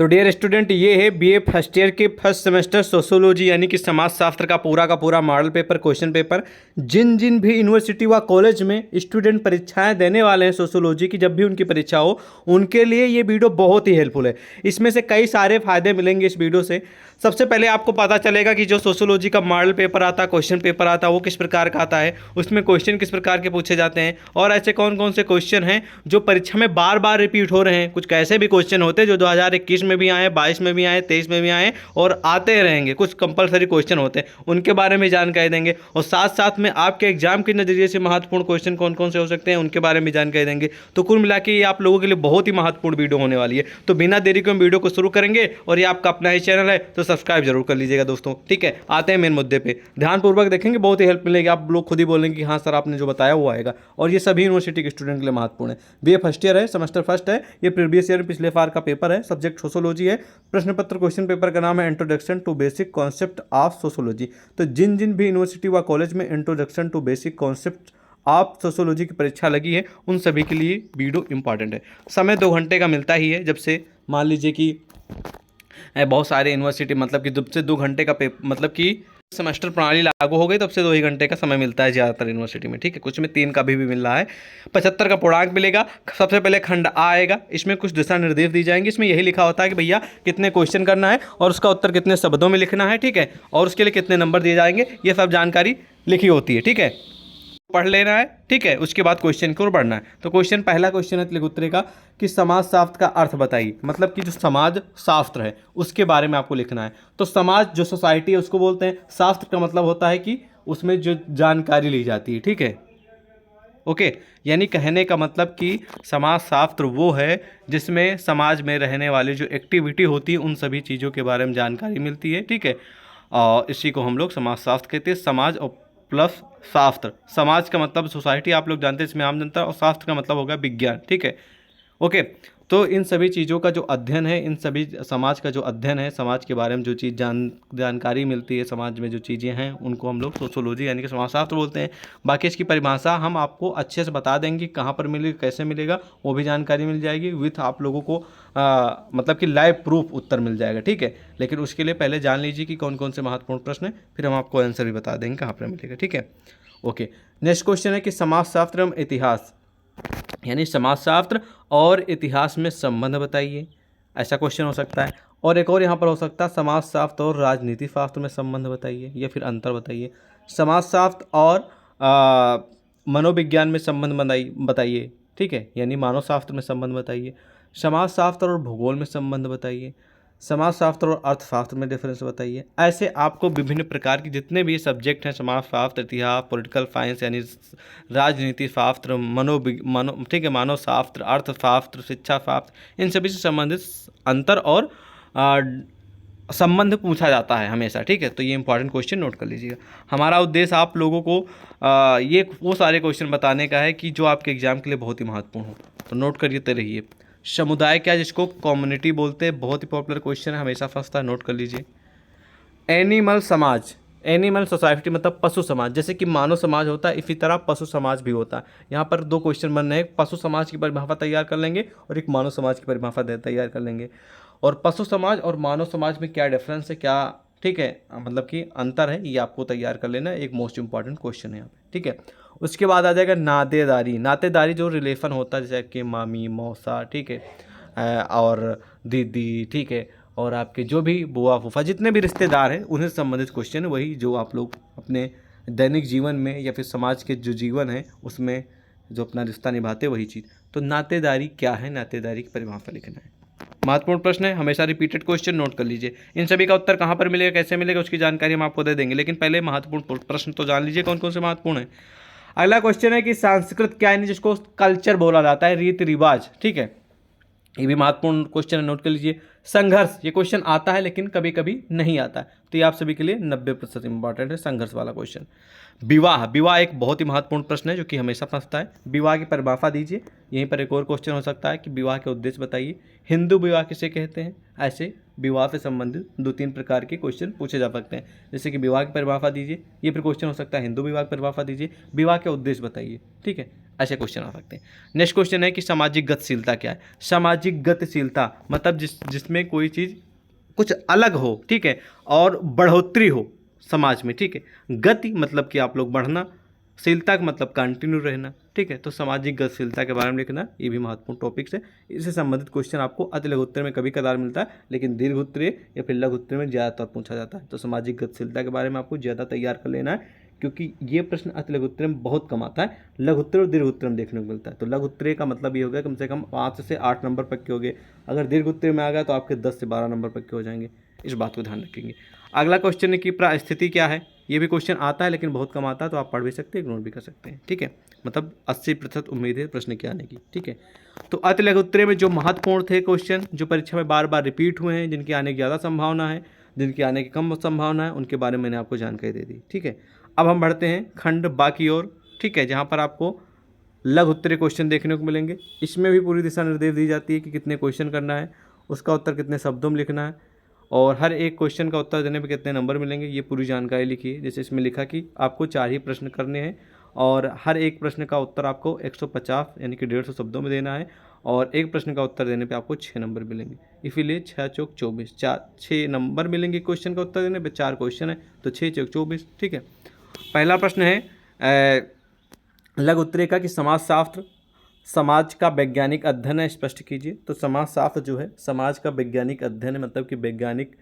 तो dear student, ये है बीए फर्स्ट ईयर के फर्स्ट सेमेस्टर सोशोलॉजी यानी कि समाजशास्त्र का पूरा मॉडल पेपर, क्वेश्चन पेपर। जिन जिन भी यूनिवर्सिटी व कॉलेज में स्टूडेंट परीक्षाएं देने वाले हैं सोशोलॉजी की, जब भी उनकी परीक्षा हो, उनके लिए ये वीडियो बहुत ही हेल्पफुल है। इसमें से कई सारे फायदे मिलेंगे इस वीडियो से। सबसे पहले आपको पता चलेगा कि जो सोशोलॉजी का मॉडल पेपर आता है, क्वेश्चन पेपर आता है, वो किस प्रकार का आता है, उसमें क्वेश्चन किस प्रकार के पूछे जाते हैं, और ऐसे कौन कौन से क्वेश्चन हैं जो परीक्षा में बार बार रिपीट हो रहे हैं। कुछ कैसे भी क्वेश्चन होते हैं जो 2021 में भी आए, 22 में भी आए, 23 में भी आए और आते रहेंगे। कुछ कंपलसरी क्वेश्चन होते हैं, उनके बारे में जानकारी देंगे, और साथ साथ में आपके एग्जाम के नज़रिए से महत्वपूर्ण क्वेश्चन कौन कौन से हो सकते हैं उनके बारे में जानकारी देंगे। तो कुल मिला के ये आप लोगों के लिए बहुत ही महत्वपूर्ण वीडियो होने वाली है। तो बिना देरी के हम वीडियो को शुरू करेंगे, और ये आपका अपना ही चैनल है तो सब्सक्राइब जरूर कर लीजिएगा दोस्तों। ठीक है, आते हैं मेन मुद्दे पे। ध्यानपूर्वक देखेंगे, बहुत ही हेल्प मिलेगी। आप लोग खुद ही बोलेंगे कि हाँ सर आपने जो बताया वो आएगा। और ये सभी यूनिवर्सिटी के स्टूडेंट के लिए महत्वपूर्ण है। बीए फर्स्ट ईयर है, सेमेस्टर फर्स्ट है, ये प्रीवियस ईयर पिछले फार का पेपर है, सब्जेक्ट सोशोलॉजी है। प्रश्न पत्र क्वेश्चन पेपर का नाम है introduction to basic concept of sociology. तो जिन जिन भी यूनिवर्सिटी व कॉलेज में इंट्रोडक्शन टू बेसिक कॉन्सेप्ट आप सोशोलॉजी की परीक्षा लगी है, उन सभी के लिए वीडियो इंपॉर्टेंट है। समय 2 घंटे का मिलता ही है। जब से मान लीजिए कि बहुत सारे यूनिवर्सिटी मतलब कि जब से 2 घंटे का मतलब कि सेमेस्टर प्रणाली लागू हो गई तब से 2 ही घंटे का समय मिलता है ज़्यादातर यूनिवर्सिटी में। ठीक है, कुछ में 3 का भी मिल रहा है। 75 का पूर्णांक मिलेगा। सबसे पहले खंड आ आएगा, इसमें कुछ दिशा निर्देश दी जाएंगे। इसमें यही लिखा होता है कि भैया कितने क्वेश्चन करना है और उसका उत्तर कितने शब्दों में लिखना है। ठीक है, और उसके लिए कितने नंबर दिए जाएंगे, ये सब जानकारी लिखी होती है। ठीक है, पढ़ लेना है। ठीक है, उसके बाद क्वेश्चन की ओर बढ़ना है। तो क्वेश्चन, पहला क्वेश्चन है उत्तरे का कि समाजशास्त्र का अर्थ बताइए। मतलब कि जो समाज शास्त्र है उसके बारे में आपको लिखना है। तो समाज जो सोसाइटी है उसको बोलते हैं। शास्त्र का मतलब होता है कि उसमें जो जानकारी ली जाती है। ठीक है, ओके, यानी कहने का मतलब कि समाजशास्त्र वो है जिसमें समाज में रहने वाली जो एक्टिविटी होती है उन सभी चीज़ों के बारे में जानकारी मिलती है। ठीक है, और इसी को हम लोग समाजशास्त्र कहते हैं। समाज और प्लस शास्त्र। समाज का मतलब सोसाइटी आप लोग जानते हैं, इसमें आम जनता, और शास्त्र का मतलब होगा विज्ञान। ठीक है, ओके। तो इन सभी चीज़ों का जो अध्ययन है, इन सभी समाज का जो अध्ययन है, समाज के बारे में जो चीज़ जानकारी मिलती है, समाज में जो चीज़ें हैं उनको हम लोग सोशोलॉजी यानी कि समाजशास्त्र बोलते हैं। बाकी इसकी परिभाषा हम आपको अच्छे से बता देंगे, कहाँ पर मिलेगा, कैसे मिलेगा, वो भी जानकारी मिल जाएगी विथ आप लोगों को मतलब कि लाइव प्रूफ उत्तर मिल जाएगा। ठीक है, लेकिन उसके लिए पहले जान लीजिए कि कौन कौन से महत्वपूर्ण प्रश्न है, फिर हम आपको आंसर भी बता देंगे कहाँ पर मिलेगा। ठीक है, ओके। नेक्स्ट क्वेश्चन है कि समाजशास्त्र एवं इतिहास यानी समाजशास्त्र और इतिहास में संबंध बताइए। ऐसा क्वेश्चन हो सकता है। और एक और यहाँ पर हो सकता है समाजशास्त्र और राजनीति शास्त्र में संबंध बताइए, या फिर अंतर बताइए। समाजशास्त्र और मनोविज्ञान में संबंध बताइए। ठीक है, यानी मानव शास्त्र में संबंध बताइए। समाजशास्त्र और भूगोल में संबंध बताइए। समाजशास्त्र और अर्थशास्त्र में डिफरेंस बताइए। ऐसे आपको विभिन्न प्रकार के जितने भी सब्जेक्ट हैं, समाजशास्त्र, इतिहास, पॉलिटिकल साइंस यानी राजनीति शास्त्र, ठीक है, मानव शास्त्र, अर्थशास्त्र, शिक्षा शास्त्र, इन सभी से संबंधित अंतर और संबंध पूछा जाता है हमेशा। ठीक है, तो ये इंपॉर्टेंट क्वेश्चन नोट कर लीजिएगा। हमारा उद्देश्य आप लोगों को ये वो सारे क्वेश्चन बताने का है कि जो आपके एग्जाम के लिए बहुत ही महत्वपूर्ण हो। तो नोट करिए रहिए। समुदाय क्या, जिसको कम्युनिटी बोलते हैं, बहुत ही पॉपुलर क्वेश्चन है, हमेशा फंसता है, नोट कर लीजिए। एनिमल समाज, एनिमल सोसाइटी मतलब पशु समाज। जैसे कि मानव समाज होता है, इसी तरह पशु समाज भी होता है। यहाँ पर 2 क्वेश्चन बन रहे हैं, पशु समाज की परिभाषा तैयार कर लेंगे और एक मानव समाज की परिभाषा तैयार कर लेंगे। और पशु समाज और मानव समाज में क्या डिफरेंस है, क्या, ठीक है, मतलब कि अंतर है, ये आपको तैयार कर लेना है। एक मोस्ट इंपॉर्टेंट क्वेश्चन है यहाँ पे। ठीक है, उसके बाद आ जाएगा नातेदारी। नातेदारी जो रिलेशन होता है, जैसे कि मामी, मौसा, ठीक है, और दीदी, ठीक है, और आपके जो भी बुआ फूफा, जितने भी रिश्तेदार हैं उन्हें संबंधित क्वेश्चन, वही जो आप लोग अपने दैनिक जीवन में या फिर समाज के जो जीवन है उसमें जो अपना रिश्ता निभाते वही चीज़। तो नातेदारी क्या है, नातेदारी की परिभाषा लिखना है। महत्वपूर्ण प्रश्न है, हमेशा रिपीटेड क्वेश्चन, नोट कर लीजिए। इन सभी का उत्तर कहाँ पर मिलेगा, कैसे मिलेगा, उसकी जानकारी हम आपको दे देंगे। लेकिन पहले महत्वपूर्ण प्रश्न तो जान लीजिए कौन कौन से महत्वपूर्ण है। अगला क्वेश्चन है कि संस्कृत क्या है, जिसको कल्चर बोला जाता है, रीति रिवाज। ठीक है, ये भी महत्वपूर्ण क्वेश्चन है, नोट कर लीजिए। संघर्ष, ये क्वेश्चन आता है लेकिन कभी कभी नहीं आता है, तो ये आप सभी के लिए 90% इंपॉर्टेंट है, संघर्ष वाला क्वेश्चन। विवाह, विवाह एक बहुत ही महत्वपूर्ण प्रश्न है जो कि हमेशा फंसता है। विवाह की परिभाषा दीजिए। यहीं पर एक और क्वेश्चन हो सकता है कि विवाह के उद्देश्य बताइए। हिंदू विवाह किसे कहते हैं, ऐसे विवाह से संबंधित 2-3 प्रकार के क्वेश्चन पूछे जा सकते हैं, जैसे कि विवाह की परिभाषा दीजिए, ये फिर क्वेश्चन हो सकता है हिंदू विवाह की परिभाषा दीजिए, विवाह के उद्देश्य बताइए, ठीक है, ऐसे क्वेश्चन आ सकते हैं। नेक्स्ट क्वेश्चन है कि सामाजिक गतिशीलता क्या है। सामाजिक गतिशीलता मतलब जिसमें कोई चीज़ कुछ अलग हो, ठीक है, और बढ़ोतरी हो समाज में, ठीक है। गति मतलब कि आप लोग बढ़ना, शीलता का मतलब कंटिन्यू रहना, ठीक है। तो सामाजिक गतिशीलता के बारे में लिखना, ये भी महत्वपूर्ण टॉपिक्स है। इससे संबंधित क्वेश्चन आपको अति लघु उत्तर में कभी कदार मिलता है, लेकिन दीर्घ उत्तर या फिर लघु उत्तर में ज़्यादातर पूछा जाता है। तो सामाजिक गतिशीलता के बारे में आपको ज़्यादा तैयार कर लेना है, क्योंकि ये प्रश्न अति लघु उत्तर में बहुत कम आता है, लघु उत्तर और दीर्घ उत्तर में देखने को मिलता है। तो लघु उत्तर का मतलब ये हो गया कम से कम 5 से 8 नंबर पक्के हो गए। अगर दीर्घ उत्तर में आ गया तो आपके 10 से 12 नंबर पक्के हो जाएंगे, इस बात को ध्यान रखेंगे। अगला क्वेश्चन है कि परिस्थिति क्या है। ये भी क्वेश्चन आता है लेकिन बहुत कम आता है, तो आप पढ़ भी सकते हैं, इग्नोर भी कर सकते हैं, ठीक है। मतलब 80% उम्मीद है प्रश्न के आने की, ठीक है। तो अति लघु उत्तरीय में जो महत्वपूर्ण थे क्वेश्चन, जो परीक्षा में बार बार रिपीट हुए हैं, जिनके आने की ज़्यादा संभावना है, जिनके आने की कम संभावना है, उनके बारे में मैंने आपको जानकारी दे दी, ठीक है। अब हम बढ़ते हैं खंड बाकी और, ठीक है, जहाँ पर आपको लघु उत्तरीय क्वेश्चन देखने को मिलेंगे। इसमें भी पूरी दिशा निर्देश दी जाती है कि कितने क्वेश्चन करना है, उसका उत्तर कितने शब्दों में लिखना है, और हर एक क्वेश्चन का उत्तर देने पे कितने नंबर मिलेंगे, ये पूरी जानकारी लिखी है। जैसे इसमें लिखा कि आपको 4 ही प्रश्न करने हैं और हर एक प्रश्न का उत्तर आपको 150 यानी कि 150 शब्दों में देना है, और एक प्रश्न का उत्तर देने पे आपको 6 नंबर मिलेंगे। इसीलिए 6 चौक 24, 6 नंबर मिलेंगे क्वेश्चन का उत्तर देने पे, 4 क्वेश्चन है तो 6 चौक 24, ठीक है। पहला प्रश्न है लघु उत्तरीय का कि समाजशास्त्र समाज का वैज्ञानिक अध्ययन है, स्पष्ट कीजिए। तो समाजशास्त्र जो है समाज का वैज्ञानिक अध्ययन है, मतलब कि वैज्ञानिक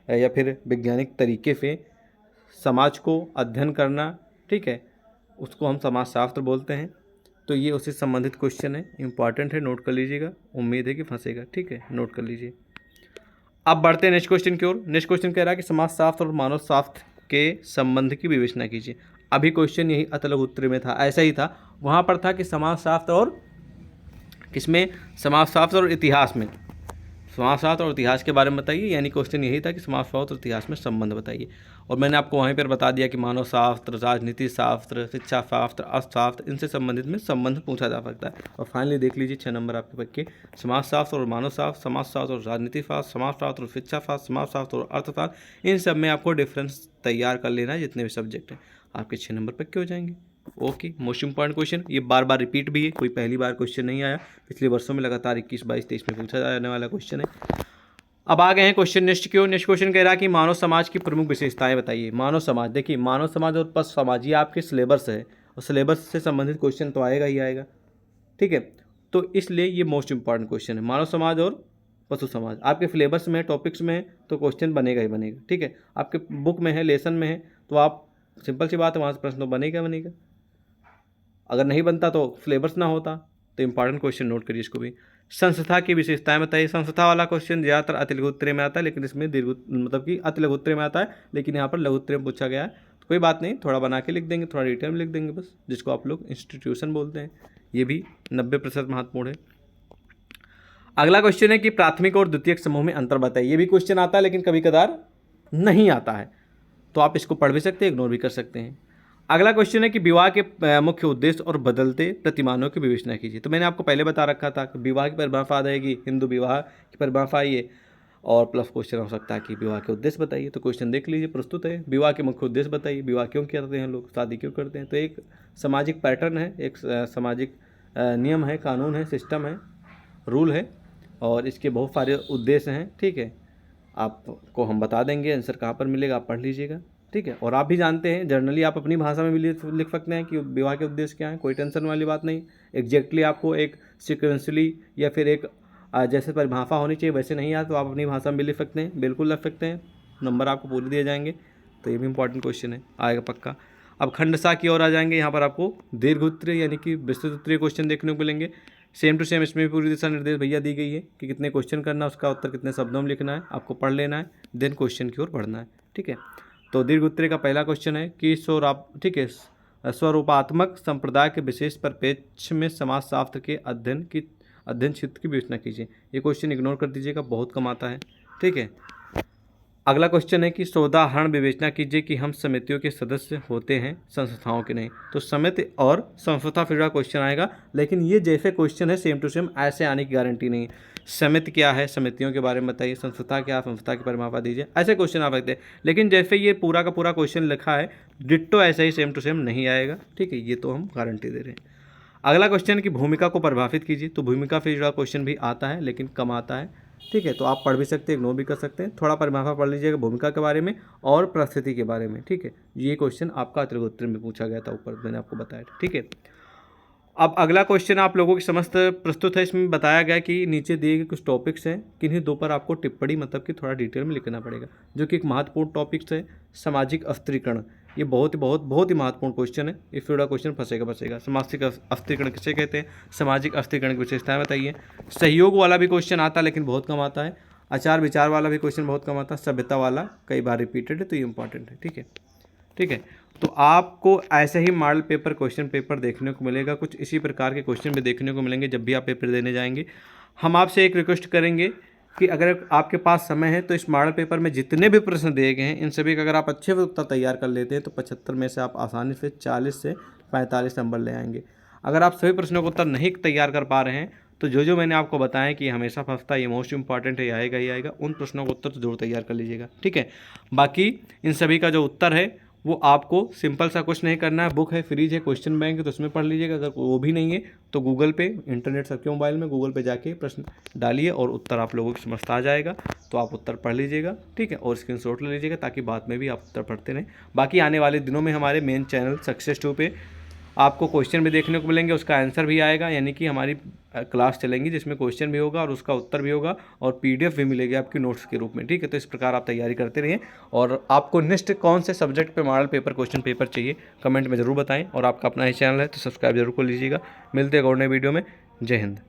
या फिर वैज्ञानिक तरीके से समाज को अध्ययन करना, ठीक है, उसको हम समाजशास्त्र बोलते हैं। तो ये उससे संबंधित क्वेश्चन है, इंपॉर्टेंट है, नोट कर लीजिएगा, उम्मीद है कि फंसेगा, ठीक है, नोट कर लीजिए। अब बढ़ते हैं नेक्स्ट क्वेश्चन की ओर। नेक्स्ट क्वेश्चन कह रहा है कि समाजशास्त्र और मानव शास्त्र के संबंध की विवेचना कीजिए। अभी क्वेश्चन यही अति लघु उत्तरीय में था, ऐसा ही था, वहाँ पर था कि समाजशास्त्र और किसमें, समाजशास्त्र और इतिहास में, समाजशास्त्र और इतिहास के बारे में बताइए, यानी क्वेश्चन यही था कि समाजशास्त्र और इतिहास में संबंध बताइए। और मैंने आपको वहीं पर बता दिया कि मानव शास्त्र, राजनीति शास्त्र, शिक्षा शास्त्र, अर्थशास्त्र, इनसे संबंधित में संबंध पूछा जा सकता है। और फाइनली देख लीजिए 6 नंबर आपके पक्के, समाजशास्त्र और मानव शास्त्र, समाजशास्त्र और राजनीति शास्त्र, समाजशास्त्र और शिक्षा शास्त्र, समाजशास्त्र और अर्थशास्त्र, इन सब में आपको डिफरेंस तैयार कर लेना है। जितने भी सब्जेक्ट हैं आपके 6 नंबर पक्के हो जाएंगे। ओके, मोस्ट इंपॉर्टेंट क्वेश्चन, ये बार बार रिपीट भी है, कोई पहली बार क्वेश्चन नहीं आया, पिछले वर्षों में लगातार 21, 22, 23 में पूछा जाने वाला क्वेश्चन है। अब आ गए हैं क्वेश्चन नेक्स्ट की ओर। नेक्स्ट क्वेश्चन कह रहा है कि मानव समाज की प्रमुख विशेषताएं बताइए। मानव समाज, देखिए मानव समाज और पशु समाज ये आपके सिलेबस है, और सिलेबस से संबंधित क्वेश्चन तो आएगा ही आएगा, ठीक है। तो इसलिए ये मोस्ट इंपॉर्टेंट क्वेश्चन है, मानव समाज और पशु समाज आपके सिलेबस में, टॉपिक्स में है, तो क्वेश्चन बनेगा ही बनेगा, ठीक है। आपके बुक में है, लेसन में है, तो आप सिंपल सी बात है, वहाँ से प्रश्न तो बनेगा बनेगा। अगर नहीं बनता तो सिलेबस ना होता, तो इंपॉर्टेंट क्वेश्चन नोट करिए इसको भी। संस्था की विशेषताएं बताइए। संस्था वाला क्वेश्चन ज़्यादातर अति लघु उत्तरीय में आता है, लेकिन इसमें दीर्घ मतलब कि अति लघु उत्तरीय में आता है, लेकिन यहाँ पर लघु उत्तरीय में पूछा गया है, तो कोई बात नहीं, थोड़ा बना के लिख देंगे, थोड़ा डिटेल में लिख देंगे बस, जिसको आप लोग इंस्टीट्यूशन बोलते हैं। ये भी 90% महत्वपूर्ण है। अगला क्वेश्चन है कि प्राथमिक और द्वितीयक समूह में अंतर बताइए। ये भी क्वेश्चन आता है, लेकिन कभी कदार नहीं आता है, तो आप इसको पढ़ भी सकते हैं, इग्नोर भी कर सकते हैं। अगला क्वेश्चन है कि विवाह के मुख्य उद्देश्य और बदलते प्रतिमानों की विवेचना कीजिए। तो मैंने आपको पहले बता रखा था कि विवाह की परिभाषा आ जाएगी, हिंदू विवाह की परिभाषा आइए, और प्लस क्वेश्चन हो सकता है कि विवाह के उद्देश्य बताइए। तो क्वेश्चन देख लीजिए, प्रस्तुत है, विवाह के मुख्य उद्देश्य बताइए, विवाह क्यों करते हैं लोग, शादी क्यों करते हैं। तो एक सामाजिक पैटर्न है, एक सामाजिक नियम है, कानून है, सिस्टम है, रूल है, और इसके बहुत सारे उद्देश्य हैं, ठीक है। आपको हम बता देंगे, आंसर कहाँ पर मिलेगा, आप पढ़ लीजिएगा, ठीक है। और आप भी जानते हैं, जर्नली आप अपनी भाषा में भी लिख सकते हैं कि विवाह के उद्देश्य क्या है, कोई टेंशन वाली बात नहीं। एग्जैक्टली आपको एक सिक्वेंसली या फिर एक जैसे परिभाषा होनी चाहिए वैसे नहीं आया, तो आप अपनी भाषा में भी लिख सकते हैं, बिल्कुल लिख सकते हैं, नंबर आपको पूरे दिए जाएंगे। तो ये भी इंपॉर्टेंट क्वेश्चन है, आएगा पक्का। अब खंड सा की ओर आ जाएंगे, यहाँ पर आपको दीर्घ उत्तरीय यानी कि विस्तृत उत्तरीय क्वेश्चन देखने को मिलेंगे। सेम टू सेम इसमें भी पूरी दिशा निर्देश भैया दी गई है कि कितने क्वेश्चन करना है, उसका उत्तर कितने शब्दों में लिखना है, आपको पढ़ लेना है, देन क्वेश्चन की ओर बढ़ना है, ठीक है। तो दीर्घ उत्तरीय का पहला क्वेश्चन है कि ठीक है, स्वरूपात्मक संप्रदाय के विशेष परिप्रेक्ष्य में समाजशास्त्र के अध्ययन क्षेत्र की विवेचना कीजिए। ये क्वेश्चन इग्नोर कर दीजिएगा, बहुत कम आता है, ठीक है। अगला क्वेश्चन है कि सोदाहरण विवेचना कीजिए कि हम समितियों के सदस्य होते हैं, संस्थाओं के नहीं। तो समिति और संस्था फिर क्वेश्चन आएगा, लेकिन ये जैसे क्वेश्चन है सेम टू सेम ऐसे आने की गारंटी नहीं है, समिति क्या है, समितियों के बारे में बताइए। संस्था क्या है, संस्था की परिभाषा दीजिए। ऐसे क्वेश्चन आ सकते हैं, लेकिन जैसे ये पूरा का पूरा क्वेश्चन लिखा है डिट्टो ऐसे ही सेम टू सेम नहीं आएगा, ठीक है, ये तो हम गारंटी दे रहे हैं। अगला क्वेश्चन की भूमिका को परिभाषित कीजिए, तो भूमिका से जुड़ा क्वेश्चन भी आता है लेकिन कम आता है, ठीक है, तो आप पढ़ भी सकते हैं, इग्नोर भी कर सकते हैं। थोड़ा परिभाषा पढ़ लीजिएगा भूमिका के बारे में और परिस्थिति के बारे में, ठीक है। ये क्वेश्चन आपका त्रिगोत्तर में पूछा गया था, ऊपर मैंने आपको बताया था, ठीक है। अब अगला क्वेश्चन आप लोगों की समस्त प्रस्तुत है। इसमें बताया गया कि नीचे दिए गए कुछ टॉपिक्स हैं, किन्हीं दो पर आपको टिप्पणी मतलब कि थोड़ा डिटेल में लिखना पड़ेगा, जो कि एक महत्वपूर्ण टॉपिक्स है सामाजिक अस्त्रीकरण। ये बहुत ही महत्वपूर्ण क्वेश्चन है, इस पूरा क्वेश्चन फंसेगा। सामाजिक अस्त्रीकरण किसे कहते हैं, सामाजिक अस्त्रीकरण की विशेषताएं बताइए। सहयोग वाला भी क्वेश्चन आता है लेकिन बहुत कम आता है। आचार विचार वाला भी क्वेश्चन बहुत कम आता है। सभ्यता वाला कई बार रिपीटेड है, तो ये इंपॉर्टेंट है, ठीक है। तो आपको ऐसे ही मॉडल पेपर क्वेश्चन पेपर देखने को मिलेगा, कुछ इसी प्रकार के क्वेश्चन भी देखने को मिलेंगे जब भी आप पेपर देने जाएंगे। हम आपसे एक रिक्वेस्ट करेंगे कि अगर आपके पास समय है तो इस मॉडल पेपर में जितने भी प्रश्न दिए गए हैं इन सभी का अगर आप अच्छे से उत्तर तैयार कर लेते हैं तो 75 में से आप आसानी से 40 से 45 नंबर ले आएंगे। अगर आप सभी प्रश्नों का उत्तर नहीं तैयार कर पा रहे हैं तो जो मैंने आपको बताया कि हमेशा फंसता है, ये मोस्ट इंपॉर्टेंट है, ये आएगा ही आएगा, उन प्रश्नों का उत्तर तो जरूर तैयार कर लीजिएगा, ठीक है। बाकी इन सभी का जो उत्तर है वो आपको सिंपल सा कुछ नहीं करना है, बुक है, फ्रीज है, क्वेश्चन बैंक है, तो उसमें पढ़ लीजिएगा। अगर वो भी नहीं है तो गूगल पे, इंटरनेट सबके मोबाइल में, गूगल पे जाके प्रश्न डालिए और उत्तर आप लोगों की समझ आ जाएगा, तो आप उत्तर पढ़ लीजिएगा, ठीक है, और स्क्रीनशॉट ले लीजिएगा ताकि बाद में भी आप उत्तर पढ़ते रहें। बाकी आने वाले दिनों में हमारे मेन चैनल सक्सेस2 पे आपको क्वेश्चन भी देखने को मिलेंगे, उसका आंसर भी आएगा, यानी कि हमारी क्लास चलेंगी जिसमें क्वेश्चन भी होगा और उसका उत्तर भी होगा और पीडीएफ भी मिलेगी आपकी नोट्स के रूप में, ठीक है। तो इस प्रकार आप तैयारी करते रहिए और आपको नेक्स्ट कौन से सब्जेक्ट पे मॉडल पेपर क्वेश्चन पेपर चाहिए कमेंट में ज़रूर बताएं और आपका अपना ही चैनल है तो सब्सक्राइब जरूर कर लीजिएगा। मिलते हैं और नए वीडियो में। जय हिंद।